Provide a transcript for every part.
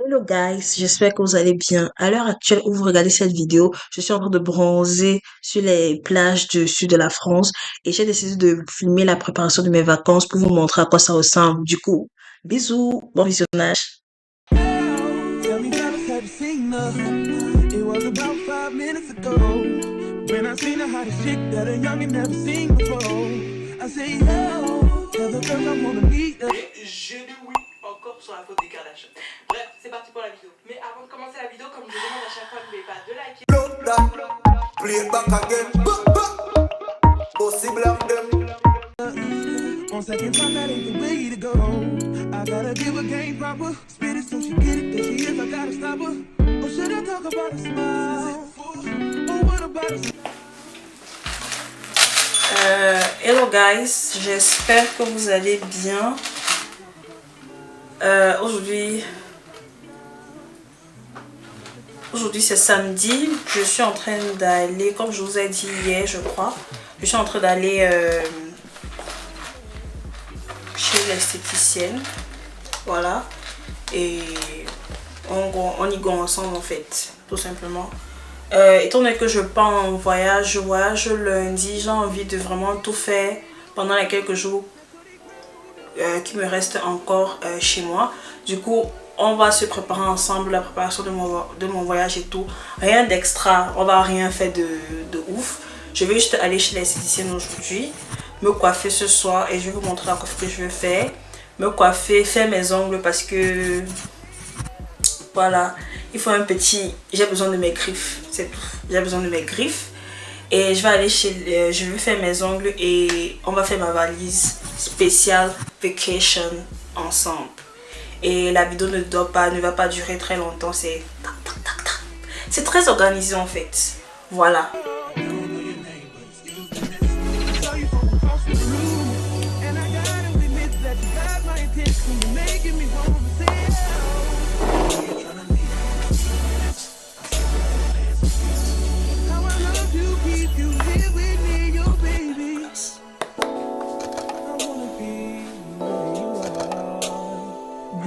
Hello guys, j'espère que vous allez bien. À l'heure actuelle où vous regardez cette vidéo, je suis en train de bronzer sur les plages du sud de la France et j'ai décidé de filmer la préparation de mes vacances pour vous montrer à quoi ça ressemble. Du coup, bisous, bon visionnage. Tell me, fellas, have you seen her? It was about 5 minutes ago when I seen the hottest chick that a youngin' never seen before. I say, yo, tell the girls I wanna meet her. Et j'ai dit oui encore sur la faute des Kardashians. Bref, c'est parti pour la vidéo. Mais avant de commencer la vidéo, comme je demande à chaque fois, n'oubliez pas de liker. Play it back again. Bossy black them. On second thought, that ain't the way to go. I gotta give her game proper. Spit it so she get it. There she is, I gotta stop her. Or should I talk about a smile? Or what about a Hello guys, j'espère que vous allez bien. Aujourd'hui c'est samedi. Je suis en train d'aller, comme je vous ai dit hier, je crois, je suis en train d'aller chez l'esthéticienne. Voilà. Et on y go ensemble en fait, tout simplement. Étant donné que je pars en voyage, je voyage lundi, j'ai envie de vraiment tout faire pendant les quelques jours qui me restent encore chez moi. Du coup, on va se préparer ensemble, la préparation de mon voyage et tout. Rien d'extra, on va rien faire de ouf. Je vais juste aller chez l'esthéticienne aujourd'hui, me coiffer ce soir et je vais vous montrer la coiffe que je vais faire. Me coiffer, faire mes ongles parce que voilà, il faut un petit, j'ai besoin de mes griffes, c'est tout, j'ai besoin de mes griffes. Et je vais aller je vais faire mes ongles et on va faire ma valise spéciale vacation ensemble. Et la vidéo ne va pas durer très longtemps, c'est tac, tac, tac, tac. C'est très organisé en fait, voilà.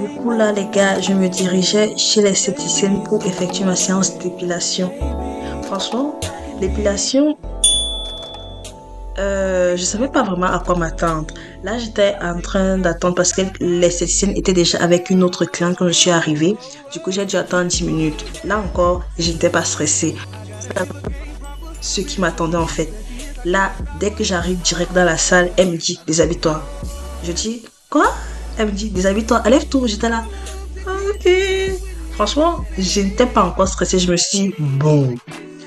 Du coup là les gars, je me dirigeais chez l'esthéticienne pour effectuer ma séance d'épilation. Franchement, l'épilation, je savais pas vraiment à quoi m'attendre. Là j'étais en train d'attendre parce que l'esthéticienne était déjà avec une autre cliente quand je suis arrivée. Du coup j'ai dû attendre 10 minutes. Là encore, je n'étais pas stressée. Ce qui m'attendait en fait. Là, dès que j'arrive direct dans la salle, elle me dit déshabille-toi. Je dis quoi? Elle me dit déshabille-toi, lève-toi. J'étais là. Ok. Franchement, je n'étais pas encore stressée. Je me suis dit bon,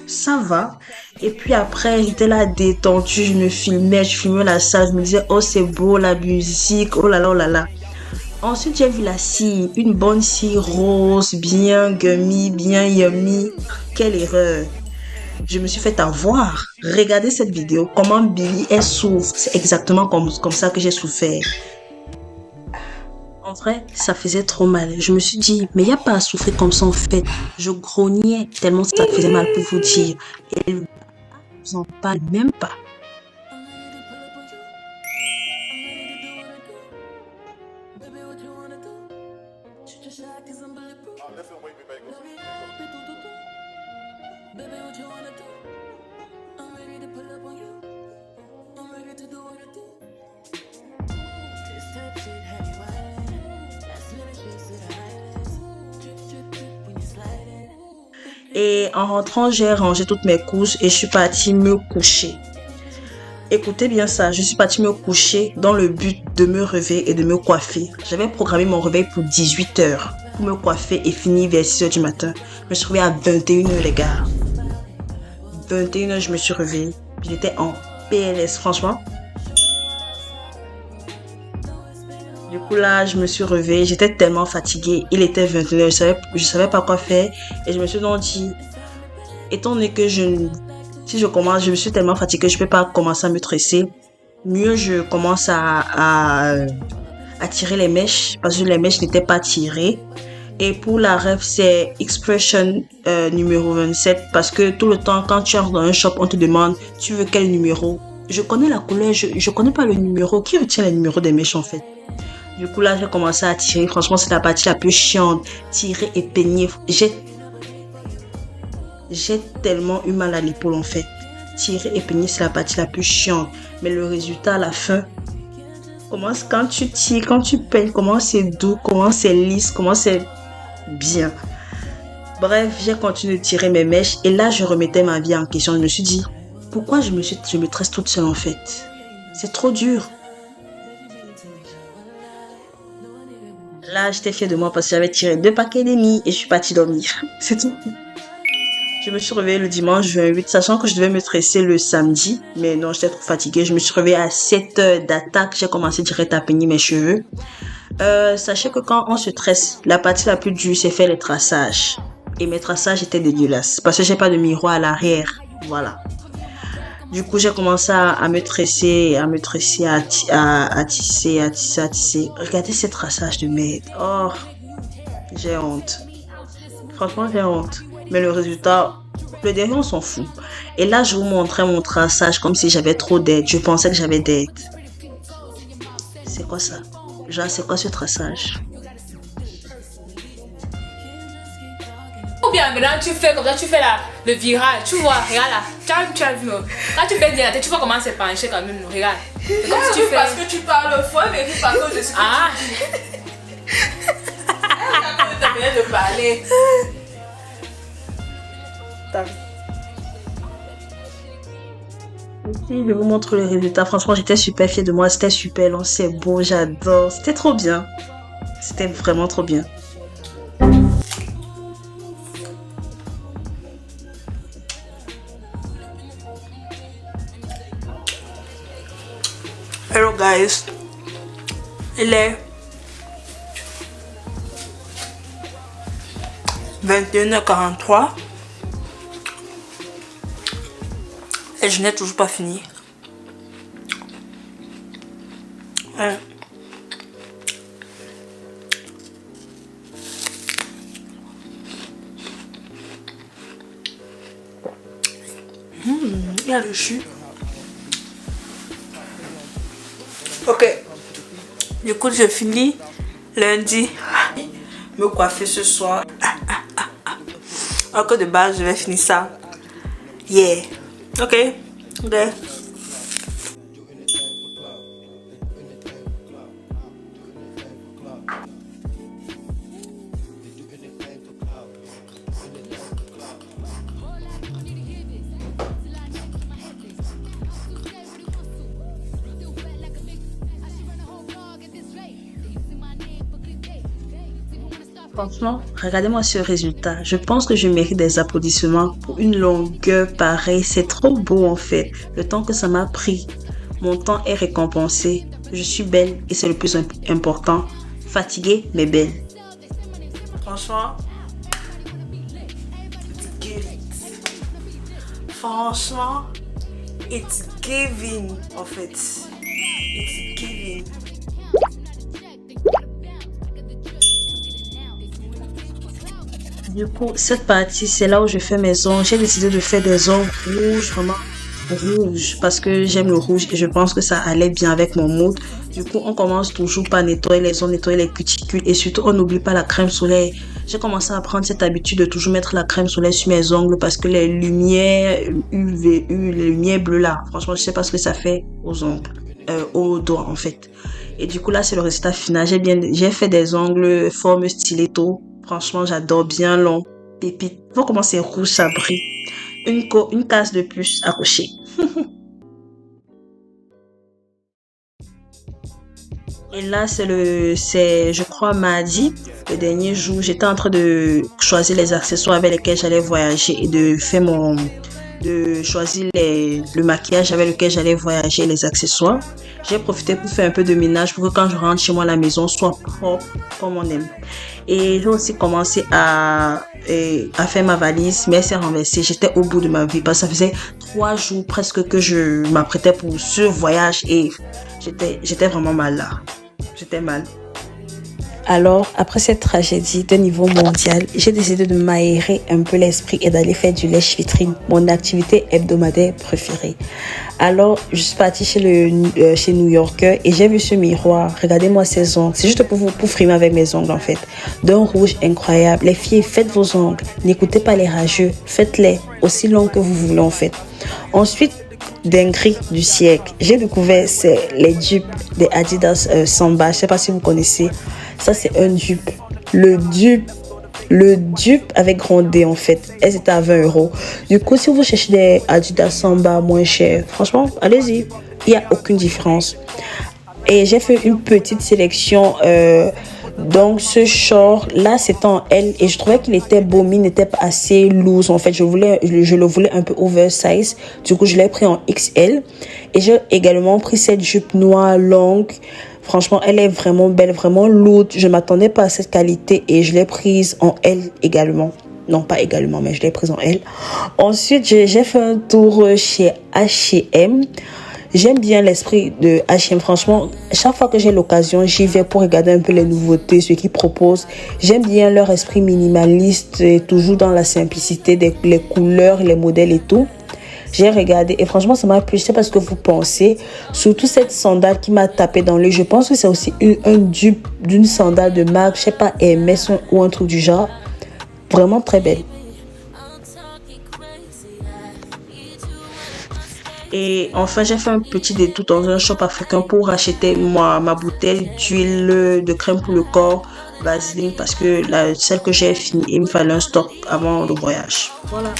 ça va. Et puis après, j'étais là détendue. Je filmais la salle. Je me disais oh c'est beau la musique. Oh là là, oh là là. Ensuite, j'ai vu la scie, une bonne scie rose, bien gummy, bien yummy. Quelle erreur. Je me suis fait avoir. Regardez cette vidéo, comment Billy elle souffre. C'est exactement comme ça que j'ai souffert. En vrai, ça faisait trop mal. Je me suis dit, mais il n'y a pas à souffrir comme ça en fait. Je grognais tellement ça faisait mal pour vous dire. Et vous en parle même pas. Et en rentrant, j'ai rangé toutes mes couches et je suis partie me coucher. Écoutez bien ça, je suis partie me coucher dans le but de me réveiller et de me coiffer. J'avais programmé mon réveil pour 18 h pour me coiffer et finir vers 6 h du matin. Je me suis réveillée à 21 h les gars. 21 h je me suis réveillée. J'étais en PLS franchement. Du coup là, je me suis réveillée, j'étais tellement fatiguée. Il était 21 h, je savais pas quoi faire. Et je me suis donc dit, étant donné que si je commence, je me suis tellement fatiguée que je peux pas commencer à me tresser. Mieux je commence à tirer les mèches parce que les mèches n'étaient pas tirées. Et pour la ref, c'est expression numéro 27 parce que tout le temps quand tu entres dans un shop, on te demande tu veux quel numéro. Je connais la couleur, je connais pas le numéro. Qui retient les numéros des mèches en fait? Du coup, là, j'ai commencé à tirer. Franchement, c'est la partie la plus chiante. Tirer et peigner. J'ai tellement eu mal à l'épaule, en fait. Tirer et peigner, c'est la partie la plus chiante. Mais le résultat, à la fin, quand tu tires, quand tu peignes, comment c'est doux, comment c'est lisse, comment c'est bien. Bref, j'ai continué de tirer mes mèches. Et là, je remettais ma vie en question. Je me suis dit, pourquoi je me tresse toute seule, en fait? C'est trop dur. Là, j'étais fière de moi parce que j'avais tiré 2 paquets d'ennemis et je suis partie dormir. C'est tout. Je me suis réveillée le dimanche 28, sachant que je devais me tresser le samedi. Mais non, j'étais trop fatiguée. Je me suis réveillée à 7 heures d'attaque. J'ai commencé direct à peigner mes cheveux. Sachez que quand on se tresse, la partie la plus dure, c'est faire les traçages. Et mes traçages étaient dégueulasses parce que j'ai pas de miroir à l'arrière. Voilà. Du coup, j'ai commencé à me tresser, à tisser. Regardez ces traçages de merde. Oh, j'ai honte. Franchement, j'ai honte. Mais le résultat, le derrière, on s'en fout. Et là, je vous montrais mon traçage comme si j'avais trop d'aide. Je pensais que j'avais d'aide. C'est quoi ça? Genre, c'est quoi ce traçage? Ou bien maintenant tu fais comme ça, tu fais le virage, tu vois, regarde là, tu as vu, quand tu fais bien la tête, tu vois comment c'est penché quand même, regarde. C'est comme si tu fais... Parce que tu parles fort, mais tu parles de ce que Ah. tu dis. Elle vient de parler. Ici, je vous montre le résultat. Franchement, j'étais super fière de moi. C'était super long, c'est beau, j'adore. C'était trop bien. C'était vraiment trop bien. Hello guys. Il est 21h43 et je n'ai toujours pas fini. Ouais. Il y a le jus. Ok. Du coup, je finis lundi. Me coiffer ce soir. Alors que de base, je vais finir ça. Yeah. Ok. Ok. Franchement, regardez-moi ce résultat. Je pense que je mérite des applaudissements pour une longueur pareille. C'est trop beau en fait. Le temps que ça m'a pris, mon temps est récompensé. Je suis belle et c'est le plus important. Fatiguée mais belle. Franchement, franchement, it's giving en fait. It's giving. Du coup, cette partie, c'est là où je fais mes ongles. J'ai décidé de faire des ongles rouges, vraiment rouges, parce que j'aime le rouge et je pense que ça allait bien avec mon mood. Du coup, on commence toujours par nettoyer les ongles, nettoyer les cuticules et surtout, on n'oublie pas la crème solaire. J'ai commencé à prendre cette habitude de toujours mettre la crème solaire sur mes ongles parce que les lumières UVU, les lumières bleues là, franchement, je sais pas ce que ça fait aux ongles, aux doigts en fait. Et du coup, là, c'est le résultat final. J'ai fait des ongles forme stiletto. Franchement, j'adore bien long. Pépite. Faut comment c'est rouge, ça brille. Une case de plus à cocher. Et là, c'est, je crois, mardi, le dernier jour. J'étais en train de choisir les accessoires avec lesquels j'allais voyager et de choisir le maquillage avec lequel j'allais voyager, les accessoires. J'ai profité pour faire un peu de ménage pour que quand je rentre chez moi, la maison soit propre comme on aime. Et j'ai aussi commencé à faire ma valise, mais elle s'est renversée. J'étais au bout de ma vie parce que ça faisait 3 jours presque que je m'apprêtais pour ce voyage et j'étais vraiment mal là. J'étais mal. Alors, après cette tragédie de niveau mondial, j'ai décidé de m'aérer un peu l'esprit et d'aller faire du lèche-vitrine, mon activité hebdomadaire préférée. Alors, je suis partie chez New Yorker et j'ai vu ce miroir. Regardez-moi ces ongles. C'est juste pour frimer avec mes ongles en fait. D'un rouge incroyable. Les filles, faites vos ongles. N'écoutez pas les rageux. Faites-les aussi longs que vous voulez en fait. Ensuite, dinguerie du siècle. J'ai découvert les dupes des Adidas Samba. Je sais pas si vous connaissez. Ça, c'est un dupe. Le dupe avec grand D en fait. Elles étaient à 20 €. Du coup, si vous cherchez des Adidas Samba moins chers, franchement, allez-y. Il n'y a aucune différence. Et j'ai fait une petite sélection. Donc, ce short là, c'est en L. Et je trouvais qu'il était beau, mais il n'était pas assez loose. En fait, je le voulais un peu oversize. Du coup, je l'ai pris en XL. Et j'ai également pris cette jupe noire longue. Franchement, elle est vraiment belle, vraiment lourde. Je ne m'attendais pas à cette qualité et je l'ai prise en L également. Non, pas également, mais je l'ai prise en L. Ensuite, j'ai fait un tour chez H&M. J'aime bien l'esprit de H&M. Franchement, chaque fois que j'ai l'occasion, j'y vais pour regarder un peu les nouveautés, ce qu'ils proposent. J'aime bien leur esprit minimaliste et toujours dans la simplicité les couleurs, les modèles et tout. J'ai regardé et franchement, ça m'a plu. Je sais pas ce que vous pensez. Surtout cette sandale qui m'a tapé dans l'œil. Je pense que c'est aussi un dupe d'une sandale de marque, je sais pas, Hermès ou un truc du genre. Vraiment très belle. Et enfin, j'ai fait un petit détour dans un shop africain pour acheter ma bouteille d'huile de crème pour le corps, Vaseline, parce que celle que j'ai finie, il me fallait un stock avant le voyage. Voilà.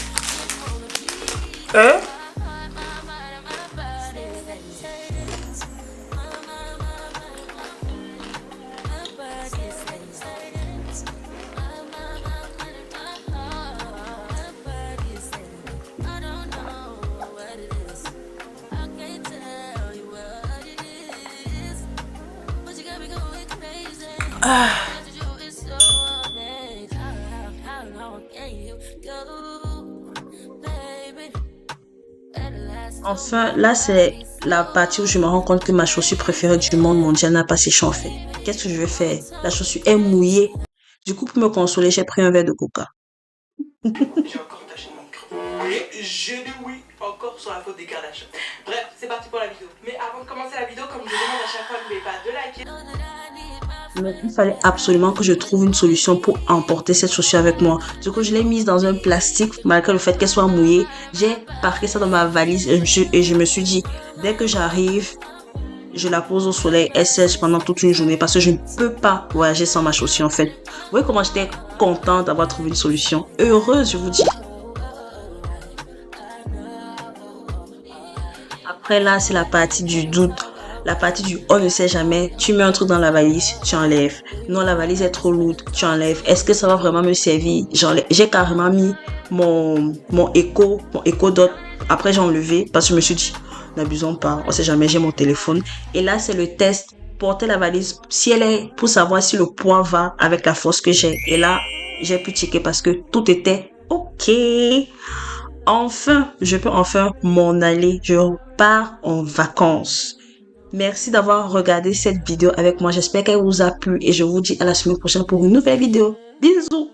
Enfin, là, c'est la partie où je me rends compte que ma chaussure préférée du monde mondial n'a pas séché en fait. Qu'est-ce que je vais faire? La chaussure est mouillée. Du coup, pour me consoler, j'ai pris un verre de coca. J'ai encore taché mon micro. Et j'ai dit oui encore sur la faute des Kardashians. Bref, c'est parti pour la vidéo. Mais avant de commencer la vidéo, comme je demande à chaque fois, n'oubliez pas de liker. Mais il fallait absolument que je trouve une solution pour emporter cette chaussure avec moi. Du coup, je l'ai mise dans un plastique, malgré le fait qu'elle soit mouillée. J'ai parqué ça dans ma valise et je me suis dit, dès que j'arrive, je la pose au soleil, elle sèche pendant toute une journée parce que je ne peux pas voyager sans ma chaussure en fait. Vous voyez comment j'étais contente d'avoir trouvé une solution. Heureuse, je vous dis. Après là, c'est la partie du doute. La partie du on ne sait jamais. Tu mets un truc dans la valise, tu enlèves. Non, la valise est trop lourde, tu enlèves. Est-ce que ça va vraiment me servir? J'enlève. J'ai carrément mis mon Echo Dot. Après, j'ai enlevé parce que je me suis dit, n'abusons pas, on sait jamais, j'ai mon téléphone. Et là, c'est le test. Porter la valise, si elle est pour savoir si le poids va avec la force que j'ai. Et là, j'ai pu checker parce que tout était OK. Enfin, je peux enfin m'en aller. Je repars en vacances. Merci d'avoir regardé cette vidéo avec moi. J'espère qu'elle vous a plu et je vous dis à la semaine prochaine pour une nouvelle vidéo. Bisous.